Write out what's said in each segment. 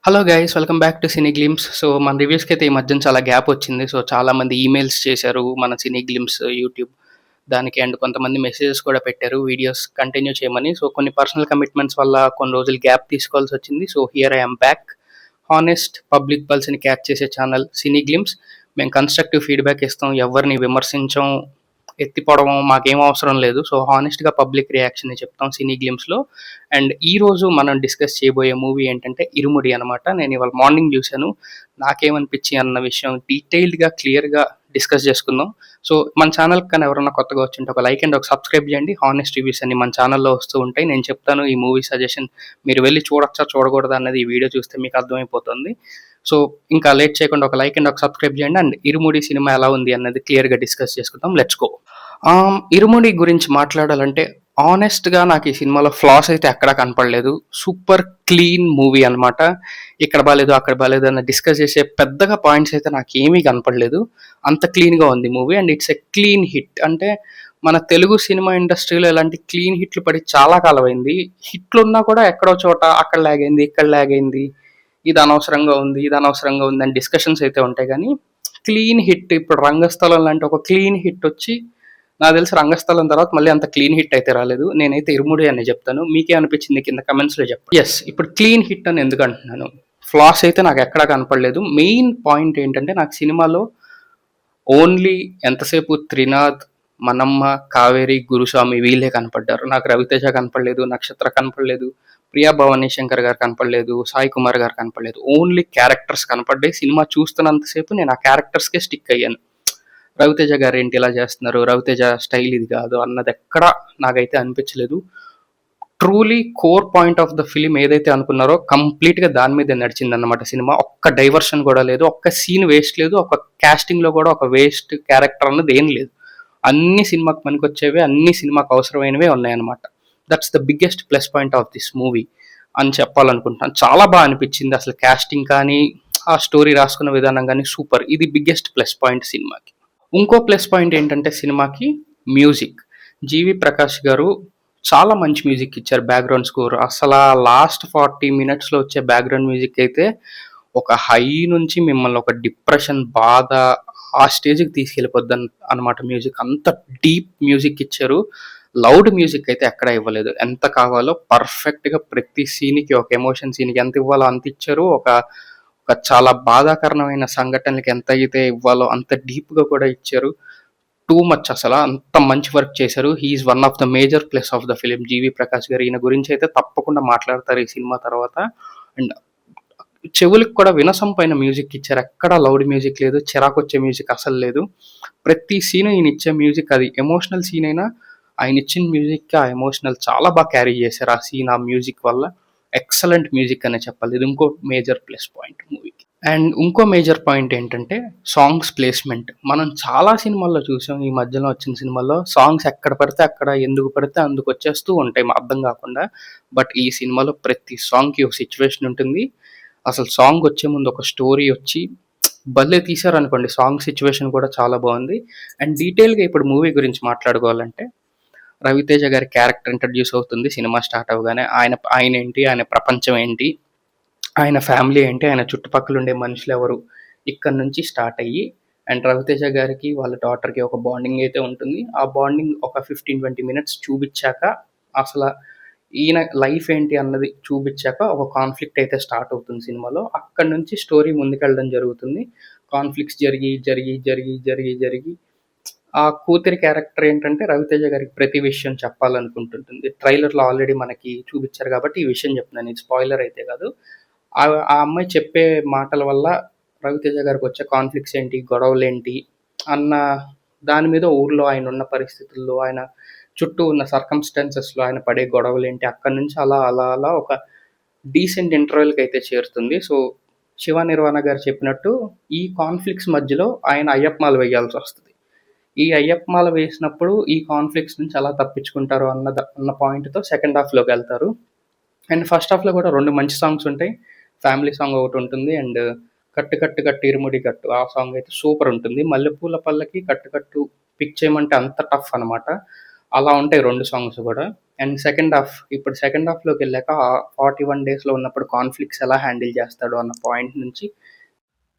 Hello guys, welcome back to Cine glimpse. So మన రివ్యూస్కి అయితే ఈ మధ్యన చాలా గ్యాప్ వచ్చింది. సో చాలా మంది ఈమెయిల్స్ చేశారు మన సినీ గ్లిమ్స్ యూట్యూబ్ దానికి, అండ్ కొంతమంది మెసేజెస్ కూడా పెట్టారు వీడియోస్ కంటిన్యూ చేయమని. సో కొన్ని పర్సనల్ కమిట్మెంట్స్ వల్ల కొన్ని రోజులు గ్యాప్ తీసుకోవాల్సి వచ్చింది. So here I am back. Honest public పల్స్ని క్యాచ్ చేసే ఛానల్ సినీ గ్లిమ్స్. మేము కన్స్ట్రక్టివ్ ఫీడ్బ్యాక్ ఇస్తాం, ఎవరిని విమర్శించం, ఎత్తిపోవడం మాకేం అవసరం లేదు. సో హానెస్ట్గా పబ్లిక్ రియాక్షన్ చెప్తాం సినీ గ్లిమ్స్లో. అండ్ ఈ రోజు మనం డిస్కస్ చేయబోయే మూవీ ఏంటంటే ఇరుముడి అనమాట. నేను ఇవాళ మార్నింగ్ చూశాను, నాకేమనిపించి అన్న విషయం డీటెయిల్డ్గా క్లియర్గా డిస్కస్ చేసుకుందాం. సో మన ఛానల్ కానీ ఎవరైనా కొత్తగా వచ్చింటే ఒక లైక్ అండ్ ఒక సబ్స్క్రైబ్ చేయండి. హానెస్ట్ రివ్యూస్ అన్ని మన ఛానల్లో వస్తూ ఉంటాయి. నేను చెప్తాను ఈ మూవీ సజెషన్, మీరు వెళ్ళి చూడొచ్చా చూడకూడదా అన్నది ఈ వీడియో చూస్తే మీకు అర్థమైపోతుంది. సో ఇంకా లేట్ చేయకుండా ఒక లైక్ అండ్ ఒక సబ్స్క్రైబ్ చేయండి. అండ్ ఇరుముడి సినిమా ఎలా ఉంది అన్నది క్లియర్గా డిస్కస్ చేసుకుందాం. Let's go. ఇరుముడి గురించి మాట్లాడాలంటే ఆనెస్ట్గా నాకు ఈ సినిమాలో ఫ్లాస్ అయితే ఎక్కడా కనపడలేదు. సూపర్ క్లీన్ మూవీ అనమాట. ఇక్కడ బాగాలేదు అక్కడ బాగాలేదు అన్న డిస్కస్ చేసే పెద్దగా పాయింట్స్ అయితే నాకు ఏమీ కనపడలేదు. అంత క్లీన్గా ఉంది movie. And it's a clean hit. అంటే మన తెలుగు సినిమా ఇండస్ట్రీలో ఇలాంటి క్లీన్ హిట్లు పడి చాలా కాలం అయింది. హిట్లు ఉన్నా కూడా ఎక్కడో చోట అక్కడ లాగ్ అయింది, ఇక్కడ లాగ్ అయింది, ఇది అనవసరంగా ఉంది, ఇది అనవసరంగా ఉంది అని డిస్కషన్స్ అయితే ఉంటాయి. కానీ క్లీన్ హిట్, ఇప్పుడు రంగస్థలం లాంటి ఒక క్లీన్ హిట్ వచ్చి, నాకు తెలిసి రంగస్థలం తర్వాత మళ్ళీ అంత క్లీన్ హిట్ అయితే రాలేదు. నేనైతే ఇరుముడి అని చెప్తాను. మీకే అనిపించింది కింద కమెంట్స్లో చెప్పండి. ఎస్, ఇప్పుడు క్లీన్ హిట్ అని ఎందుకు అంటున్నాను, ఫ్లాస్ అయితే నాకు ఎక్కడా కనపడలేదు. మెయిన్ పాయింట్ ఏంటంటే నాకు సినిమాలో ఓన్లీ ఎంతసేపు త్రినాథ్, మనమ్మ, కావేరి, గురుస్వామి వీళ్ళే కనపడ్డారు. నాకు రవితేజ కనపడలేదు, నక్షత్ర కనపడలేదు, ప్రియా భవానీ శంకర్ గారు కనపడలేదు, సాయి కుమార్ గారు కనపడలేదు. ఓన్లీ క్యారెక్టర్స్ కనపడ్డాయి. సినిమా చూస్తున్నంతసేపు నేను ఆ క్యారెక్టర్స్కే స్టిక్ అయ్యాను. రవితేజ గారు ఏంటి ఇలా చేస్తున్నారు, రవితేజ స్టైల్ ఇది కాదు అన్నది ఎక్కడా నాకైతే అనిపించలేదు. Truly core point of the film ఏదైతే అనుకున్నారో కంప్లీట్గా దాని మీద నడిచిందన్నమాట సినిమా. ఒక్క డైవర్షన్ కూడా లేదు, ఒక్క సీన్ వేస్ట్ లేదు, ఒక క్యాస్టింగ్లో కూడా ఒక వేస్ట్ క్యారెక్టర్ అన్నది ఏం లేదు. అన్ని సినిమాకి పనికొచ్చేవే, అన్ని సినిమాకి అవసరమైనవే ఉన్నాయన్నమాట. That's the biggest plus point of this movie అని చెప్పాలనుకుంటున్నాను. చాలా బాగా అనిపించింది అసలు. క్యాస్టింగ్ కానీ ఆ స్టోరీ రాసుకున్న విధానం కానీ సూపర్. ఇది బిగ్గెస్ట్ ప్లస్ పాయింట్ సినిమాకి. ఇంకో ప్లస్ పాయింట్ ఏంటంటే సినిమాకి మ్యూజిక్. జీవి ప్రకాష్ గారు చాలా మంచి మ్యూజిక్ ఇచ్చారు. బ్యాక్గ్రౌండ్ స్కోర్ అసలు లాస్ట్ 40 మినిట్స్లో వచ్చే బ్యాక్గ్రౌండ్ మ్యూజిక్ అయితే ఒక హై నుంచి మిమ్మల్ని ఒక డిప్రెషన్, బాధ ఆ స్టేజ్కి తీసుకెళ్ళిపోద్ది అనమాట. మ్యూజిక్ అంత డీప్ మ్యూజిక్ ఇచ్చారు. లౌడ్ మ్యూజిక్ అయితే ఎక్కడ ఇవ్వలేదు. ఎంత కావాలో పర్ఫెక్ట్గా ప్రతి సీన్కి, ఒక ఎమోషన్ సీన్కి ఎంత ఇవ్వాలో అంత ఇచ్చారు. ఒక ఒక చాలా బాధాకరమైన సంఘటనలకి ఎంత అయితే ఇవ్వాలో అంత డీప్గా కూడా ఇచ్చారు. టూ మచ్ అసలు. అంత మంచి వర్క్ చేశారు. He is one of the major plus of the film. G V Prakash garu ఈయన గురించి అయితే తప్పకుండా మాట్లాడతారు ఈ సినిమా తర్వాత. అండ్ చెవులకు కూడా వినసొంపైన మ్యూజిక్ ఇచ్చారు. ఎక్కడ లౌడ్ మ్యూజిక్ లేదు, చిరాకు వచ్చే మ్యూజిక్ అసలు లేదు. ప్రతి సీన్ ఈయన ఇచ్చే మ్యూజిక్, అది ఎమోషనల్ సీన్ అయినా ఆయన ఇచ్చిన మ్యూజిక్ ఆ ఎమోషనల్ చాలా బాగా క్యారీ చేశారు. ఆ సీన్ ఆ మ్యూజిక్ వల్ల ఎక్సలెంట్ మ్యూజిక్ అనే చెప్పాలి. ఇది ఇంకో మేజర్ ప్లస్ పాయింట్ మూవీకి. అండ్ ఇంకో మేజర్ పాయింట్ ఏంటంటే సాంగ్స్ ప్లేస్మెంట్. మనం చాలా సినిమాల్లో చూసాం, ఈ మధ్యలో వచ్చిన సినిమాల్లో సాంగ్స్ ఎక్కడ పడితే అక్కడ, ఎందుకు పడితే అందుకు వచ్చేస్తూ ఉంటాయి అర్థం కాకుండా. బట్ ఈ సినిమాలో ప్రతి సాంగ్కి ఒక సిచ్యువేషన్ ఉంటుంది. అసలు సాంగ్ వచ్చే ముందు ఒక స్టోరీ వచ్చి భలే తీశారనుకోండి. సాంగ్ సిచ్యువేషన్ కూడా చాలా బాగుంది. అండ్ డీటెయిల్గా ఇప్పుడు మూవీ గురించి మాట్లాడుకోవాలంటే, రవితేజ గారి క్యారెక్టర్ ఇంట్రడ్యూస్ అవుతుంది సినిమా స్టార్ట్ అవగానే. ఆయన ఏంటి, ఆయన ప్రపంచం ఏంటి, ఆయన ఫ్యామిలీ ఏంటి, ఆయన చుట్టుపక్కల ఉండే మనుషులు ఎవరు, ఇక్కడ నుంచి స్టార్ట్ అయ్యి అండ్ రవితేజ గారికి వాళ్ళ డాటర్కి ఒక బాండింగ్ అయితే ఉంటుంది. ఆ బాండింగ్ ఒక 15-20 మినిట్స్ చూపించాక, అసలు ఈయన లైఫ్ ఏంటి అన్నది చూపించాక ఒక కాన్ఫ్లిక్ట్ అయితే స్టార్ట్ అవుతుంది సినిమాలో. అక్కడి నుంచి స్టోరీ ముందుకెళ్ళడం జరుగుతుంది. కాన్ఫ్లిక్ట్స్ జరిగి జరిగి జరిగి జరిగి జరిగి ఆ కూతురి క్యారెక్టర్ ఏంటంటే రవితేజ గారికి ప్రతి విషయం చెప్పాలనుకుంటుంటుంది. ట్రైలర్లో ఆల్రెడీ మనకి చూపించారు కాబట్టి ఈ విషయం చెప్తున్నాను, ఇది స్పాయిలర్ అయితే కాదు. ఆ అమ్మాయి చెప్పే మాటల వల్ల రవితేజ గారికి వచ్చే కాన్ఫ్లిక్ట్స్ ఏంటి, గొడవలేంటి అన్న దాని మీద, ఊర్లో ఆయన ఉన్న పరిస్థితుల్లో, ఆయన చుట్టూ ఉన్న సర్కమ్స్టాన్సెస్లో ఆయన పడే గొడవలేంటి, అక్కడి నుంచి అలా అలా అలా ఒక డీసెంట్ ఇంటర్వెల్కి అయితే చేరుతుంది. సో శివ నిర్వాణ గారు చెప్పినట్టు ఈ కాన్ఫ్లిక్ట్స్ మధ్యలో ఆయన అయ్యప్పమాల వేయాల్సి వస్తుంది. ఈ అయ్యప్పమాల వేసినప్పుడు ఈ కాన్ఫ్లిక్ట్స్ నుంచి ఎలా తప్పించుకుంటారు అన్న పాయింట్తో సెకండ్ హాఫ్లోకి వెళ్తారు. అండ్ ఫస్ట్ హాఫ్లో కూడా 2 మంచి సాంగ్స్ ఉంటాయి. ఫ్యామిలీ సాంగ్ ఒకటి ఉంటుంది, అండ్ కట్టు కట్టు కట్టు ఇరుముడి కట్టు ఆ సాంగ్ అయితే సూపర్ ఉంటుంది. మల్లెపూల పల్లకి, కట్టు కట్టు పిక్ చేయమంటే అంత టఫ్ అనమాట. అలా ఉంటాయి 2 సాంగ్స్ గూడా. అండ్ సెకండ్ హాఫ్ ఇప్పుడు సెకండ్ హాఫ్‌లోకెళ్ళాక 41 డేస్‌లో ఉన్నప్పుడు కాన్‌ఫ్లిక్ట్స్ ఎలా హ్యాండిల్ చేస్తాడు అన్న పాయింట్ నుంచి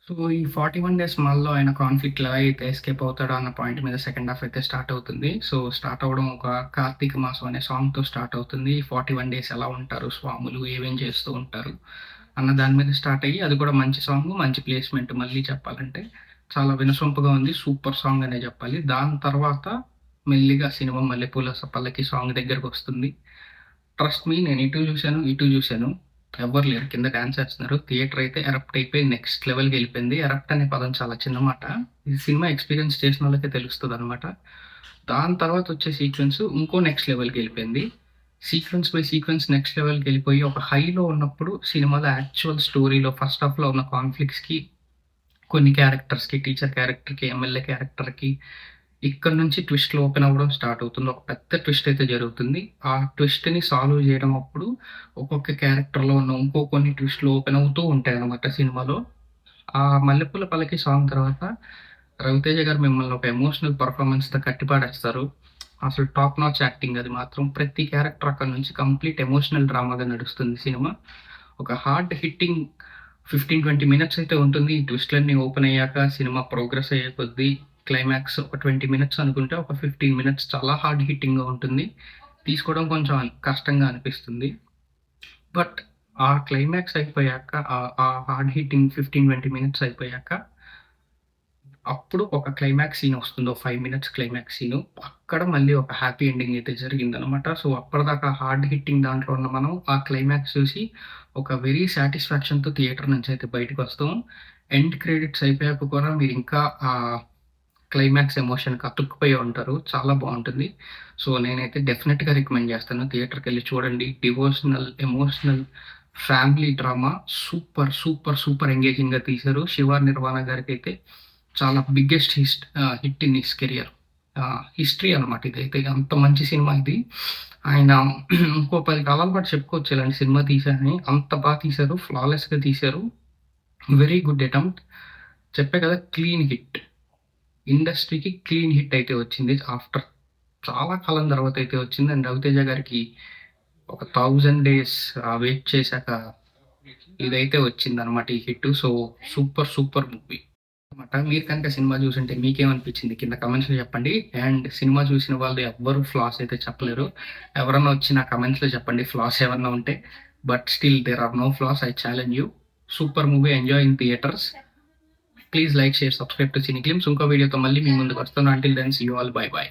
సో, ఈ 41 డేస్ మళ్ళీ ఆయన కాన్‌ఫ్లిక్ట్‌లో ఎలా అయితే ఎస్కేప్ అవుతాడో అన్న పాయింట్ మీద సెకండ్ హాఫ్ అయితే స్టార్ట్ అవుతుంది. సో, స్టార్ట్ అవ్వడం ఒక 'కార్తీక మాసం' అనే సాంగ్‌తో స్టార్ట్ అవుతుంది. 41 డేస్ ఎలా ఉంటారు స్వాములు, ఏమేం చేస్తూ ఉంటారు అన్న దాని మీద స్టార్ట్ అయ్యి, అది కూడా మంచి సాంగ్, మంచి ప్లేస్‌మెంట్ మళ్ళీ చెప్పాలంటే. చాలా వినసొంపుగా ఉంది. సూపర్ సాంగ్ అనే చెప్పాలి. దాని తర్వాత మెల్లిగా సినిమా 'మల్లెపూల పల్లకి' సాంగ్ దగ్గరకొస్తుంది. ట్రస్ట్ మీ నేను ఇటు చూసాను, ఇటు చూసాను. ఎవ్వరు లేరు. కింద డాన్స్ చేస్తున్నారు. థియేటర్ అయితే ఎరప్ట్ అయిపోయి నెక్స్ట్ లెవెల్‌కెళ్ళిపోయింది. ఎరప్ట్ అనే పదం చాలా చిన్న మాట. ఈ సినిమా ఎక్స్‌పీరియన్స్ చేసినోళ్ళకే తెలుస్తదనమాట. దాని తర్వాత వచ్చే సీక్వెన్స్ ఇంకో నెక్స్ట్ లెవెల్‌కెళ్ళిపోయింది. సీక్వెన్స్ బై సీక్వెన్స్ నెక్స్ట్ లెవెల్‌కెళ్ళిపోయి ఒక హైలో ఉన్నప్పుడు సినిమాలో యాక్చువల్ స్టోరీలో ఫస్ట్ హాఫ్‌లో ఉన్న కాన్‌ఫ్లిక్ట్స్‌కి, కొన్ని క్యారెక్టర్స్‌కి, టీచర్ క్యారెక్టర్‌కి, ఎమ్మెల్యే క్యారెక్టర్‌కి ఇక్కడి నుంచి ట్విస్ట్‌లు ఓపెన్ అవ్వడం స్టార్ట్ అవుతుంది. ఒక పెద్ద ట్విస్ట్ అయితే జరుగుతుంది. ఆ ట్విస్ట్‌ని సాల్వ్ చేయడం అప్పుడు ఒక్కొక్క క్యారెక్టర్‌లో ఉన్న ఇంకో కొన్ని ట్విస్ట్‌లు ఓపెన్ అవుతూ ఉంటాయన్నమాట సినిమాలో. ఆ 'మల్లెపూల పల్లకి' సాంగ్ తర్వాత రవితేజ గారు మిమ్మల్ని ఒక ఎమోషనల్ పెర్ఫార్మన్స్‌తో కట్టిపడేస్తారు. అసలు టాప్ నాచ్ యాక్టింగ్ అది మాత్రం. ప్రతి క్యారెక్టర్ అక్కడి నుంచి కంప్లీట్ ఎమోషనల్ డ్రామాగా నడుస్తుంది సినిమా. ఒక హార్డ్ హిట్టింగ్ 15, 20 మినిట్స్ అయితే ఉంటుంది. ఈ ట్విస్ట్‌లన్నీ ఓపెన్ అయ్యాక సినిమా ప్రోగ్రెస్ అయ్యే కొద్దీ క్లైమాక్స్ ఒక 20 మినిట్స్ అనుకుంటే ఒక 15 మినిట్స్ చాలా హార్డ్ హిట్టింగ్‌గా ఉంటుంది. తీసుకోవడం కొంచెం కష్టంగా అనిపిస్తుంది. బట్ ఆ క్లైమాక్స్ అయిపోయాక ఆ హార్డ్ హిట్టింగ్ 15, 20 మినిట్స్ అయిపోయాక అప్పుడు ఒక క్లైమాక్స్ సీన్ వస్తుంది. ఒక 5 మినిట్స్ క్లైమాక్స్ సీను. అక్కడ మళ్ళీ ఒక హ్యాపీ ఎండింగ్ అయితే జరిగిందనమాట. సో, అప్పటిదాకా హార్డ్ హిట్టింగ్ దాంట్లో ఉన్న మనం ఆ క్లైమాక్స్ చూసి ఒక వెరీ సాటిస్ఫాక్షన్‌తో థియేటర్ నుంచి అయితే బయటకొస్తాం. ఎండ్ క్రెడిట్స్ అయిపోయాక కూడా మీరింకా క్లైమాక్స్ ఎమోషన్‌కి అతుక్కుపోయి ఉంటారు. చాలా బావుంటుంది. సో, నేనైతే డెఫినిట్‌గా రికమెండ్ చేస్తాను. థియేటర్‌కెళ్ళి చూడండి. Devotional, emotional, family drama super, super, super ఎంగేజింగ్‌గా తీశారు. 'శివ నిర్వాణ' గారికైతే చాలా biggest hit in his career. History అనమాట ఇదైతే. అంత మంచి సినిమా ఇది. ఆయన ఇంకో 10 కాలాల పాటు చెప్పుకోవచ్చు ఇలాంటి సినిమా తీశారని. అంత తీశారు. ఫ్లాలెస్‌గా తీశారు. Very good attempt. చెప్పా కదా! Clean hit. ఇండస్ట్రీకి క్లీన్ హిట్ అయితే వచ్చింది. ఆఫ్టర్ చాలా కాలం తర్వాత అయితే వచ్చింది. అండ్ 'రవితేజ' గారికి ఒక 1000 డేస్ వెయిట్ చేశాక ఇదైతే వచ్చిందనమాట ఈ hit. So, super, super movie అనమాట. మీరు కనుక సినిమా చూసుంటే మీకేమనిపించింది కింద కామెంట్స్‌లో చెప్పండి. అండ్ సినిమా చూసిన వాళ్ళు ఎవ్వరు ఫ్లాస్ అయితే చెప్పలేరు. ఎవరన్నా వచ్చి నా కామెంట్స్‌లో చెప్పండి ఫ్లాస్ ఏమన్నా ఉంటే. But still there are no flaws. I challenge you. Super movie. Enjoy in theatres. Please like, share, subscribe to Cine Glimpse. ఇంకో వీడియోతో మళ్ళీ మీ ముందుకు వస్తాను. Until then see you all. Bye by.